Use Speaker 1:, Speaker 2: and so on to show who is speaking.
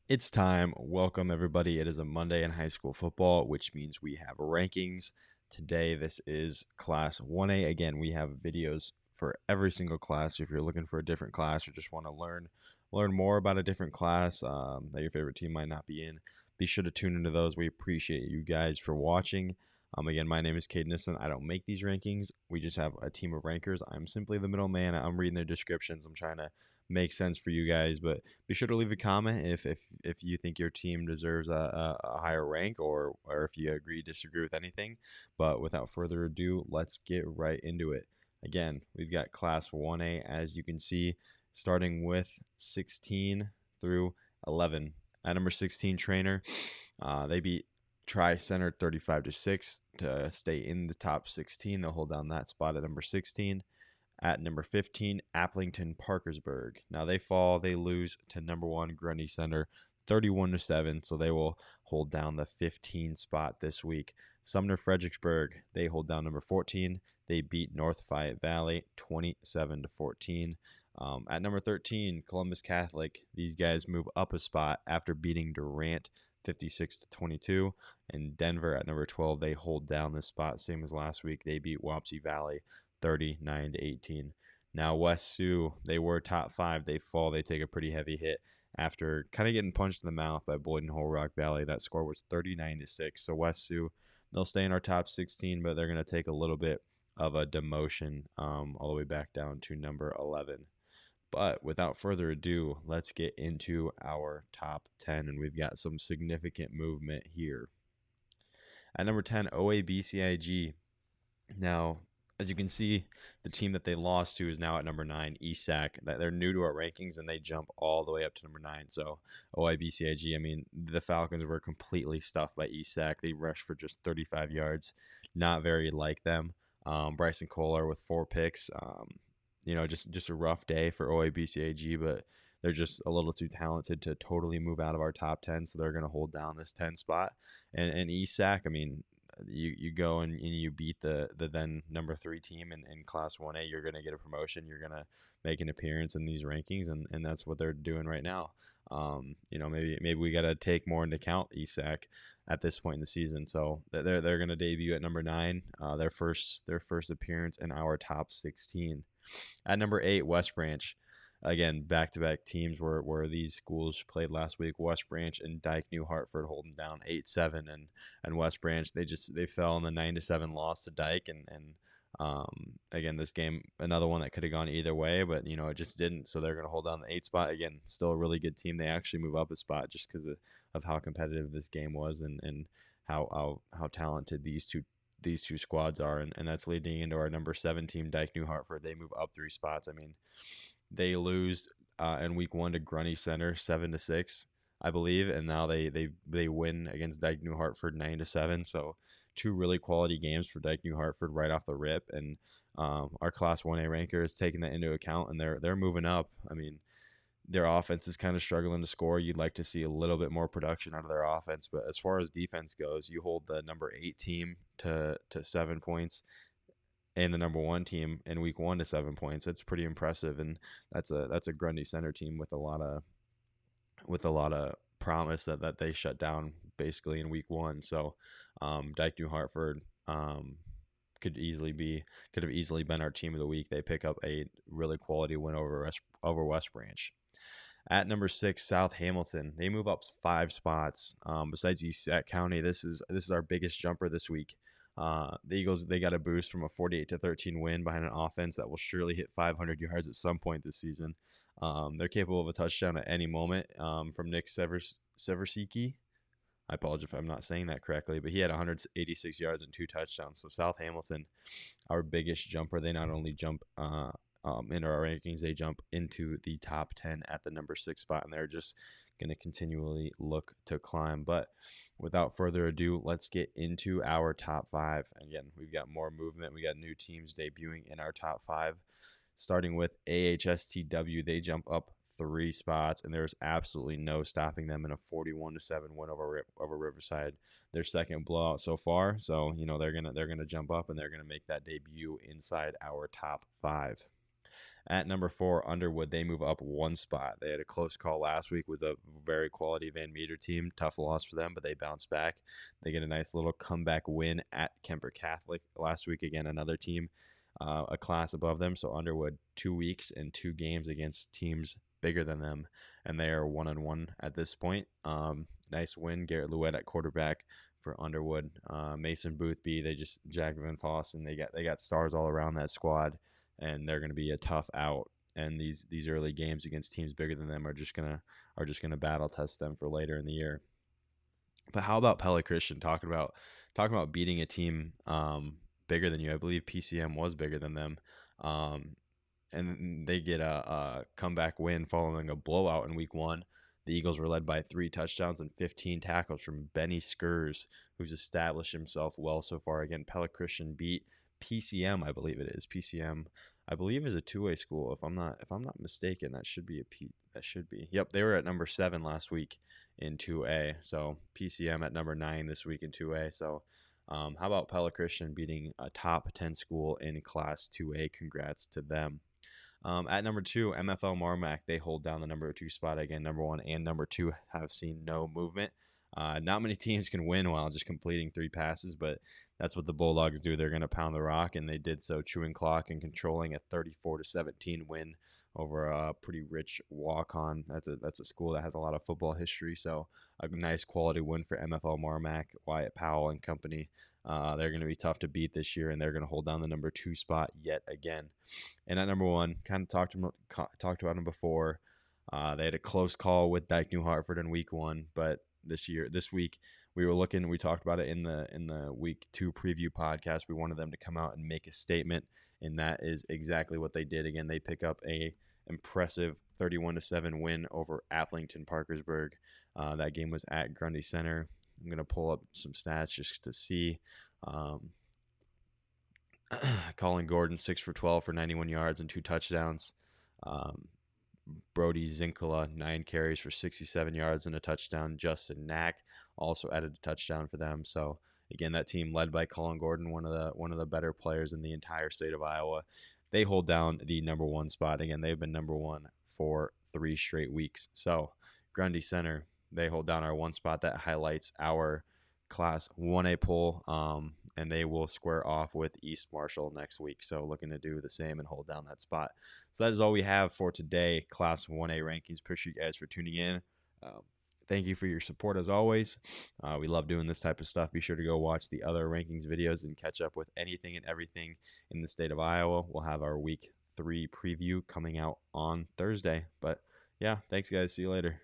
Speaker 1: It's time. Welcome, everybody. It is a Monday in high school football, which means we have rankings. Today, this is Class 1A. Again, we have videos for every single class. If you're looking for a different class or just want to learn more about a different class that your favorite team might not be in, be sure to tune into those. We appreciate you guys for watching. Again, my name is Cade Nissen. I don't make these rankings. We just have a team of rankers. I'm simply the middleman. I'm reading their descriptions. I'm trying to make sense for you guys, but be sure to leave a comment if you think your team deserves a higher rank or if you agree disagree with anything. But without further ado, let's get right into it. Again, we've got Class 1A, as you can see, starting with 16 through 11. At number 16, Trainer, they beat Tri-Center 35-6 to stay in the top 16. They'll hold down that spot at number 16. At number 15, Applington Parkersburg. Now they lose to number 1 Grundy Center 31-7, so they will hold down the 15 spot this week. Sumner Fredericksburg, they hold down number 14. They beat North Fayette Valley 27-14. At number 13, Columbus Catholic, these guys move up a spot after beating Durant 56-22. And Denver at number 12, they hold down this spot, same as last week. They beat Wapsie Valley 39-18. Now West Sioux, they were top 5. They fall. They take a pretty heavy hit after kind of getting punched in the mouth by Boyden Hull Rock Valley. That score was 39-6. So West Sioux, they'll stay in our top 16, but they're going to take a little bit of a demotion all the way back down to number 11. But without further ado, let's get into our top 10, and we've got some significant movement here. At number 10, OABCIG. Now, as you can see, the team that they lost to is now at number 9, ESAC. They're new to our rankings, and they jump all the way up to number 9. So OIBCIG, I mean, the Falcons were completely stuffed by ESAC. They rushed for just 35 yards. Not very like them. Bryson Kohler with 4 picks. Just a rough day for OIBCIG, but they're just a little too talented to totally move out of our top 10, so they're going to hold down this 10 spot. And ESAC, I mean, you go and you beat the then number 3 team in Class 1A, you're going to get a promotion. You're going to make an appearance in these rankings, and that's what they're doing right now. Maybe we got to take more into account ESAC at this point in the season. So they're going to debut at number 9, their first appearance in our top 16. At number 8, West Branch. Again, back-to-back teams where these schools played last week. West Branch and Dike New Hartford holding down 8-7, and West Branch they fell in the 9-7 loss to Dike, again, this game, another one that could have gone either way, but it just didn't. So they're going to hold down the 8 spot. Again, still a really good team. They actually move up a spot just because of how competitive this game was and how talented these two squads are, and that's leading into our number 7 team, Dike New Hartford. They move up 3 spots. I mean, they lose in week 1 to Grundy Center 7-6, I believe, and now they win against Dike New Hartford 9-7. So 2 really quality games for Dike New Hartford right off the rip, and our Class 1A ranker is taking that into account, and they're moving up. I mean, their offense is kind of struggling to score. You'd like to see a little bit more production out of their offense, but as far as defense goes, you hold the number 8 team to 7 points and the number 1 team in week 1 to 7 points. It's pretty impressive, and that's a Grundy Center team with a lot of promise that they shut down basically in week 1. So Dike New Hartford could have easily been our team of the week. They pick up a really quality win over West Branch. At number 6, South Hamilton. They move up 5 spots. Besides East County, this is our biggest jumper this week. The Eagles, they got a boost from a 48-13 win behind an offense that will surely hit 500 yards at some point this season. They're capable of a touchdown at any moment from Nick Seversiki. I apologize if I'm not saying that correctly, but he had 186 yards and 2 touchdowns. So South Hamilton, our biggest jumper, they not only jump into our rankings, they jump into the top 10 at the number 6 spot, and they're just going to continually look to climb. But without further ado, let's get into our top 5. Again, we've got more movement. We got new teams debuting in our top 5, starting with AHSTW. They jump up 3 spots, and there's absolutely no stopping them in a 41-7 win over Riverside. Their second blowout so far, so they're gonna jump up, and they're gonna make that debut inside our top 5. At number 4, Underwood, they move up one spot. They had a close call last week with a very quality Van Meter team. Tough loss for them, but they bounce back. They get a nice little comeback win at Kemper Catholic last week. Again, another team a class above them. So Underwood, 2 weeks and 2 games against teams bigger than them, and they are 1-1 at this point. Nice win. Garrett Louette at quarterback for Underwood. Mason Boothby, they just Jack Van Foss, and they got stars all around that squad, and they're going to be a tough out. And these early games against teams bigger than them are just gonna battle test them for later in the year. But how about Pele Christian talking about beating a team bigger than you? I believe PCM was bigger than them. And they get a comeback win following a blowout in week 1. The Eagles were led by 3 touchdowns and 15 tackles from Benny Skurs, who's established himself well so far. Again, Pele Christian beat PCM, I believe it is. PCM, I believe, is a 2A school. If I'm not mistaken, that should be. Yep, they were at number 7 last week in 2A. So PCM at number 9 this week in 2A. So how about Pele Christian beating a top 10 school in Class 2A? Congrats to them. At number 2, MFL Marmac, they hold down the number 2 spot. Again, number 1 and number 2 have seen no movement. Not many teams can win while just completing 3 passes, but that's what the Bulldogs do. They're going to pound the rock, and they did so, chewing clock and controlling a 34-17 win over a pretty rich walk-on. That's a school that has a lot of football history, so a nice quality win for MFL Marmac, Wyatt Powell and company. They're going to be tough to beat this year, and they're going to hold down the number 2 spot yet again. And at number 1, kind of talked about them before. They had a close call with Dyke New Hartford in week 1, but this week, we talked about it in the week 2 preview podcast. We wanted them to come out and make a statement, and that is exactly what they did. Again, they pick up a impressive 31-7 win over Applington Parkersburg. That game was at Grundy Center. I'm going to pull up some stats just to see. Colin Gordon, 6 for 12 for 91 yards and 2 touchdowns. Brody Zinkala, 9 carries for 67 yards and a touchdown. Justin Knack also added a touchdown for them. So again, that team led by Colin Gordon, one of the better players in the entire state of Iowa. They hold down the number 1 spot. Again, they've been number 1 for 3 straight weeks. So Grundy Center, they hold down our 1 spot. That highlights our Class 1A poll, and they will square off with East Marshall next week. So looking to do the same and hold down that spot. So that is all we have for today, Class 1A rankings. Appreciate you guys for tuning in. Thank you for your support as always. We love doing this type of stuff. Be sure to go watch the other rankings videos and catch up with anything and everything in the state of Iowa. We'll have our week 3 preview coming out on Thursday. But yeah, thanks guys. See you later.